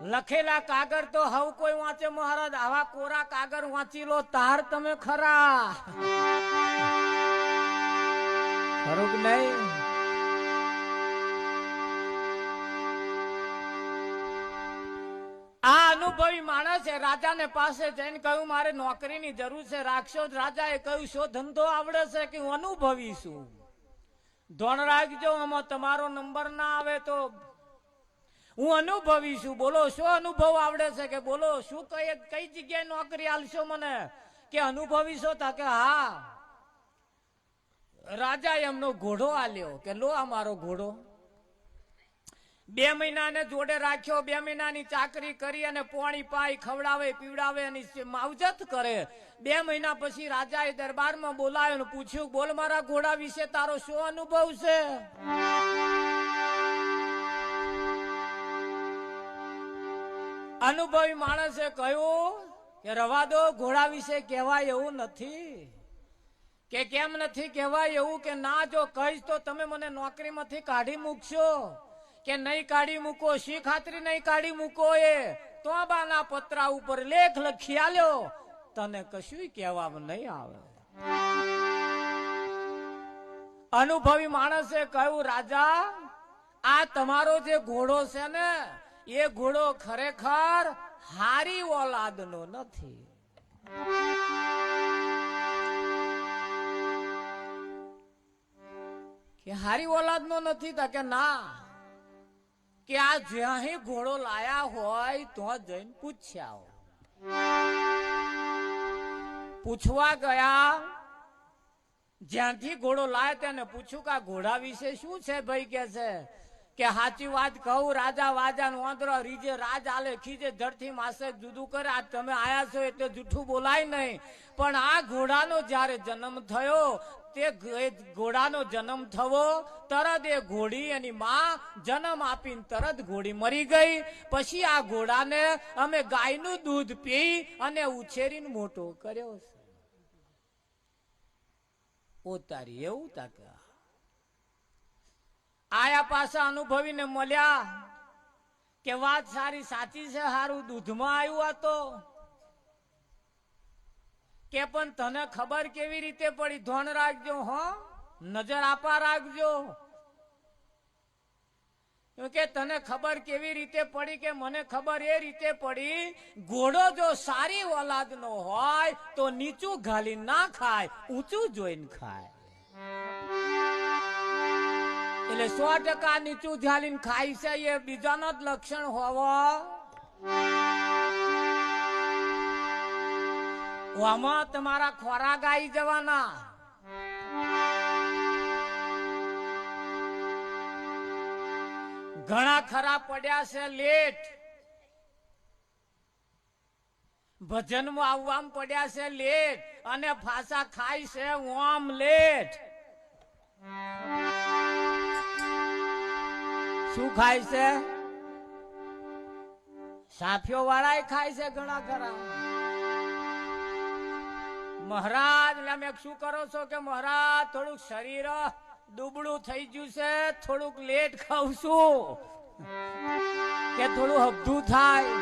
લખેલા કાગળ તો હવ કોઈ વાંચે મહારાજ, આવા કોરા કાગળ વાંચી લો તાર તમે ખરા. ખરું કે નહીં? આ અનુભવી માણસ છે. રાજાને પાસે જઈને કહ્યું મારે નોકરીની જરૂર છે, રાખશો? રાજાએ કહ્યું શો ધંધો આવડે છે કે હું અનુભવી છું? ધોન રાખજો, આમાં તમારો નંબર ના આવે તો હું અનુભવી છું. બોલો શું અનુભવ આવડે છે? કે બોલો શું કઈ જગ્યાએ નોકરી આલશો મને? કે અનુભવી છો? તા કે હા. રાજાએ એમનો ઘોડો આલ્યો કે લો આ મારો ઘોડો. 2 મહિનાને જોડે રાખ્યો, 2 મહિનાની ચાકરી કરી અને પોણી પાઈ ખવડાવે પીવડાવે અને માવજત કરે. 2 મહિના પછી રાજાએ દરબારમાં બોલાવ્યો અને પૂછ્યું બોલ મારા ઘોડા વિશે તારો શું અનુભવ છે? અનુભવી માણસે કહ્યું કે રવા દો, ઘોડા વિશે કહેવાય એવું નથી. કે કેમ નથી કહેવાય એવું? કે ના, જો કહીશ તો તમે મને નોકરીમાંથી કાઢી મૂકશો. કે નહીં કાઢી મૂકો. શી ખાતરી નહીં કાઢી મૂકો? એ તોબાના પત્રા ઉપર લેખ લખી આલ્યો, તને કશું કહેવામાં નહીં આવે. અનુભવી માણસે કહ્યું રાજા, આ તમારો જે ઘોડો છે ને, એ ઘોડો ખરેખર હારી ઓલાદનો નથી. કે હારી ઓલાદનો નથી? તા કે ના, કે આ જ્યાં ઘોડો લાયા હોય તો જઈને પૂછ્યા. પૂછવા ગયા, જ્યાંથી ઘોડો લાયા તેને પૂછ્યું કે આ ઘોડા વિશે શું છે ભાઈ? કે સાચી વાત કહું રાજા, વાજા વાંદરો રીજે રાજ આલે ખીજે ધરથી માસે જુદું કરે. આ તમે આયા છો એટલે જૂઠું બોલાય નહીં. પણ આ ઘોડાનો જયારે જન્મ થયો, તે ઘોડાનો જન્મ થવો તરત એ ઘોડી એની માં જન્મ આપીને તરત ઘોડી મરી ગઈ. પછી આ ઘોડાને અમે ગાયનું દૂધ પી અને ઉછેરીને મોટો કર્યો છે. પોતારી એવું તાકા આયા પાછા અનુભવીને મળ્યા કે વાત સારી સાચી છે, હારું દૂધમાં આવ્યું હતો. કે પણ તને ખબર કેવી રીતે પડી? ધોન રાખજો, હો નજર આપા રાખજો. કે તને ખબર કેવી રીતે પડી? કે મને ખબર એ રીતે પડી, ઘોડો જો સારી ઓલાદનો હોય તો નીચું ઘાલી ના ખાય, ઊંચું જોઈને ખાય. એટલે 100% નીચું ઝાલીને ખાય છે, એ બીજાનો જ લક્ષણ હોવો. આમાં તમારા ખોરાક આવી જવાના. ઘણા ખરા પડ્યા છે લેટ, ભજનમાં આવવામાં પડ્યા છે લેટ, અને ફાસા ખાય છે ઓમ લેટ. શું ખાય છે? સાફીઓ વાળા ખાય છે ઘણા ખરા. મહારાજ તમે શું કરો છો? કે મહારાજ થોડુંક શરીર દુબળું થઈ ગયું છે, થોડુંક લેટ ખાઉં છું. કે થોડું હબધું થાય.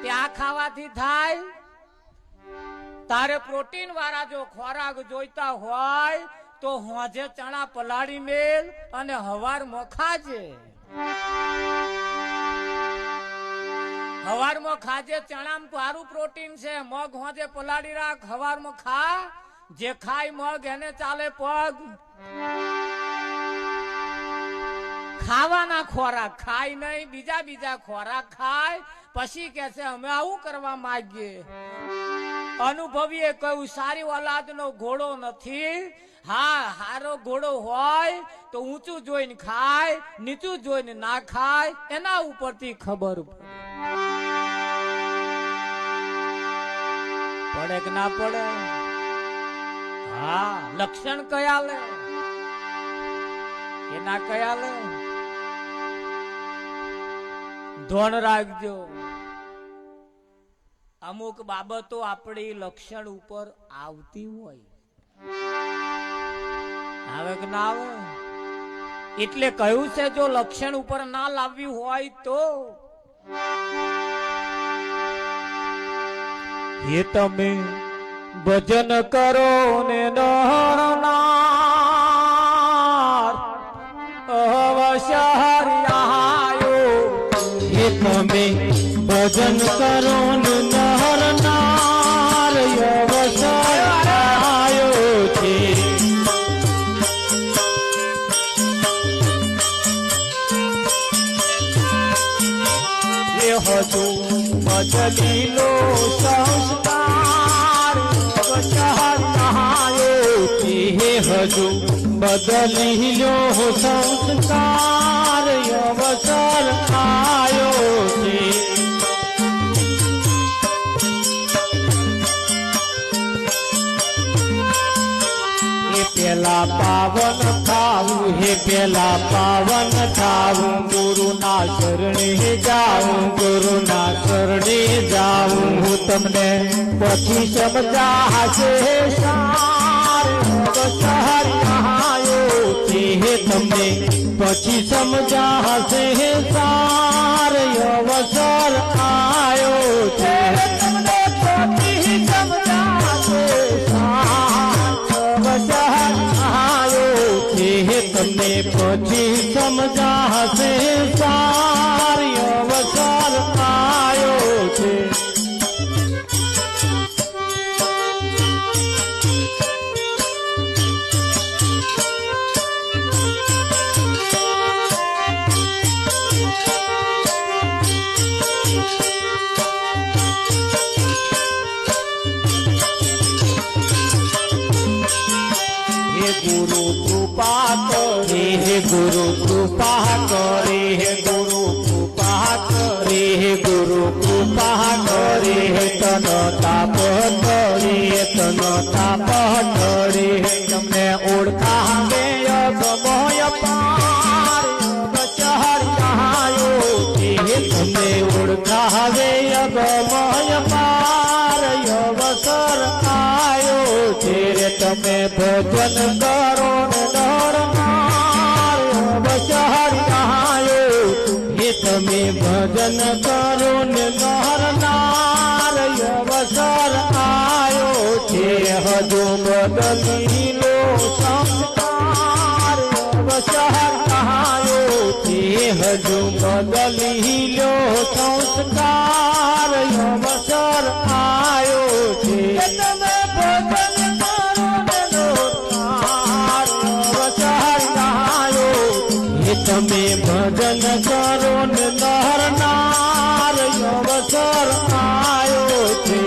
ત્યાં ખાવાથી થાય? તારે પ્રોટીન વાળા જો ખોરાક જોઈતા હોય તો હોજે ચણા પલાળી મેલ અને હવારમાં ખાજે. હવારમાં ખાજે. ચણામાં સારું પ્રોટીન છે. મગ હોજે પલાળી રાખ, હવારમાં ખા. જે ખાય મગ એને ચાલે પગ. ખાવાના ખોરાક ખાય નહીં, બીજા ખોરાક ખાય. પછી કે છે અમે આવું કરવા માંગીએ. અનુભવીએ કહ્યું સારી ઓલાદનો ઘોડો નથી. હા, હારો ઘોડો હોય તો ઊંચું જોઈને ખાય, નીચું જોઈને ના ખાય. એના ઉપરથી ખબર પડે કે ના પડે? હા, લક્ષણ કયા લે એના કયા લે? ધોન રાખજો. અમુક બાબતો આપણી લક્ષણ ઉપર આવતી હોય, આવે કે ના આવે? એટલે કહ્યું છે જો લક્ષણ ઉપર ના લાવ્યું હોય તો એ તમે ભજન કરો ને નરનાર અવસર આયો એ તમે ભજન કરો ને નરનાર અવસર આયો છે એ હજુ બદલીલો સંસ્કાર અવસર આયો હે હજુ બદલી લ્યો સંસ્કાર અવસર આયો છે પેલા પાવન થાવું હે પેલા પાવન થાવું ગુરુના શરણે જાઉં ગુરુના શરણે જાઉં હું તમને પછી સમજાશે સાર અવસર આયો હે તમને પછી સમજાશે સાર અવસર આયો છે તમને પછી સમજાશે સાર અવસર આયો હે તમને પછી સમજાશે સાર અવસર આયો છે ગુરુ કૃપા કરે હે ગુરુ કૃપા કરે હે ગુરુ કૃપા કરે હે ગુરુ કૃપા કરે હે તન તાપ કરે તન તાપ કરે તમને ઓળખાવે અગમય પાર અવસર આયો હે તમને ઓળખાવે અગમય પાર અવસર આયો છે રે તમે ભજન કરો ને નરનાર અવસર આયો હે તમે ભજન કરો ને નરનાર અવસર આયો છે હજુ બદલી લો સંસ્કાર અવસર આયો છે હજુ બદલી લો સંસ્કાર અવસર આયો છે તમે ભજન કરો ને નરનાર અવસર આયો હે તમે ભજન કરો ને નરનાર અવસર આયો છે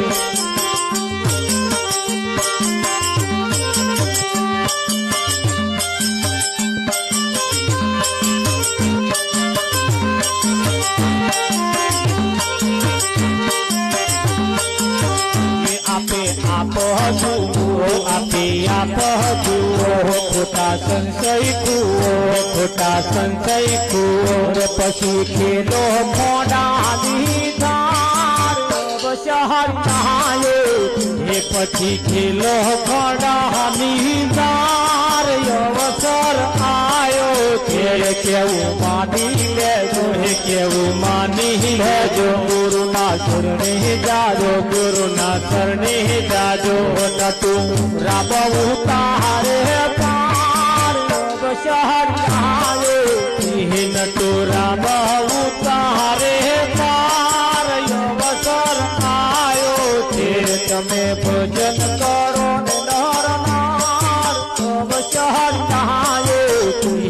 આપે આપ જુઓ ખોટા સંશય કુઓ ખોટા સંશય કુઓ પછી ખેલો મોડા ધાર અવસર આયો એ પછી ખેલો મોડા નિધાર અવસર આયો ખેલ કેવું માની લેજો હે કેવું માની લેજો ગુરુના શરણે જાજો ગુરુના શરણે જાજો નતું રાબવું તારે પાર અવસર આયો હે નતું રાબવું તારે પાર અવસર આયો છે તમે ભજન કરો ને નરનાર અવસર આયો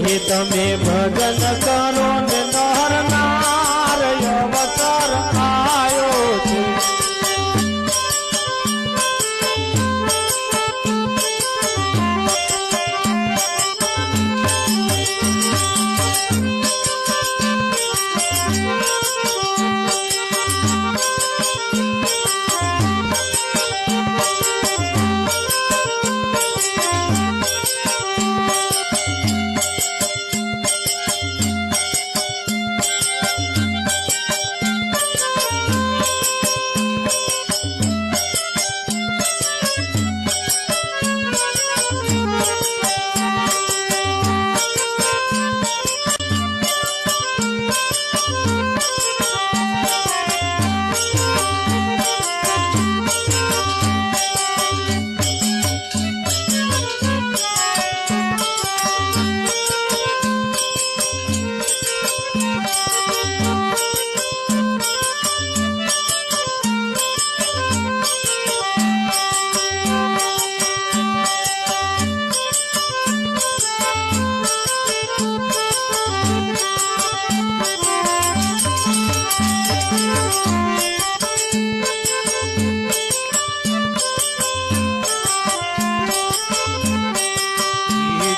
હે તમે ભજન કરો ને નરનાર અવસર આયો છે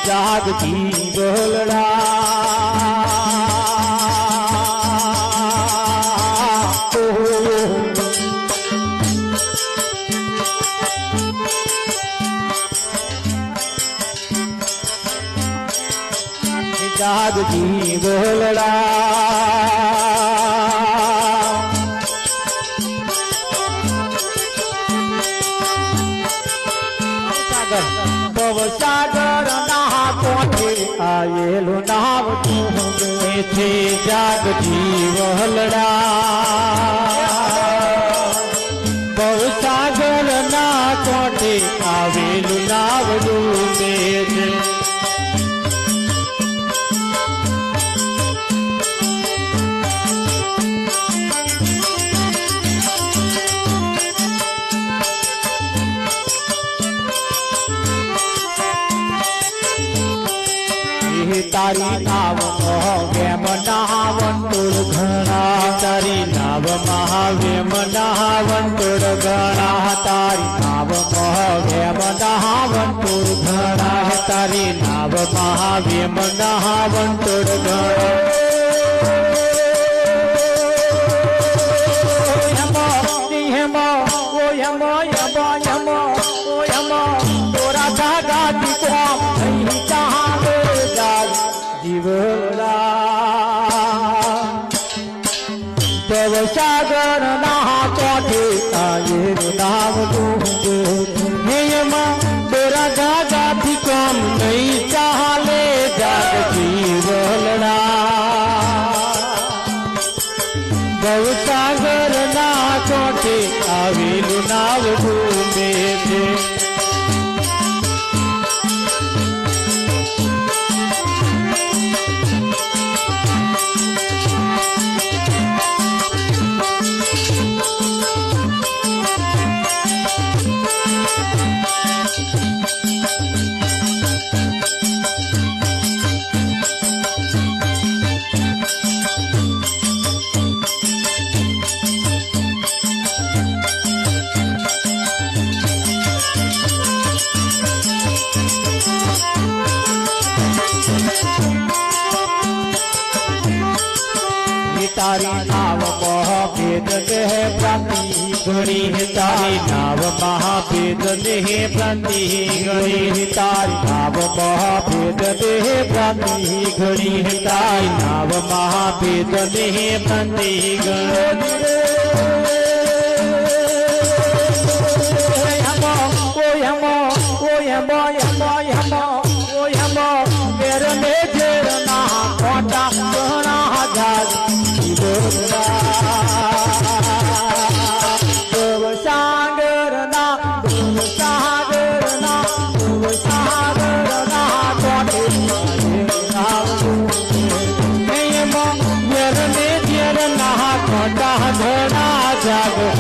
જાગતી ગોલડા જાગતી ગોલડા ભવસાગર ના કોઠે આયેલું નામ તું છે જાગતી વહલડા ભવસાગર ના કોઠે આવેલું નામ ડૂબે છે તારી નાવ મહાવ્યમ નાવંતુર ઘણા તારી નાવ મહાવ્યમ નાવંતુર ઘણા તારી નાવ મહાવ્યમ નાવંતુર ઘણા તારી નાવ મહાવ્યમ નાવંતુર ઘણા ભવસાગર ના કોઠે આયેલું નામ ડૂબે નિયમા તોરા જાગાથી કામ નહીં ચાલે જાગતી વહલડા ભવસાગર ના કોઠે આવેલું નામ ડૂબે છે તારી નાવ મહાભેદ દેહ પ્રાંતિ ઘણી તારી નાવ મહાભેદ દેહ પ્રાંતિ ઘણી તારી નાવ મહાભેદ દેહ પ્રાંતિ ઘણી તારી નાવ મહાભેદ દેહ પ્રાંતિ ઘણી જાગ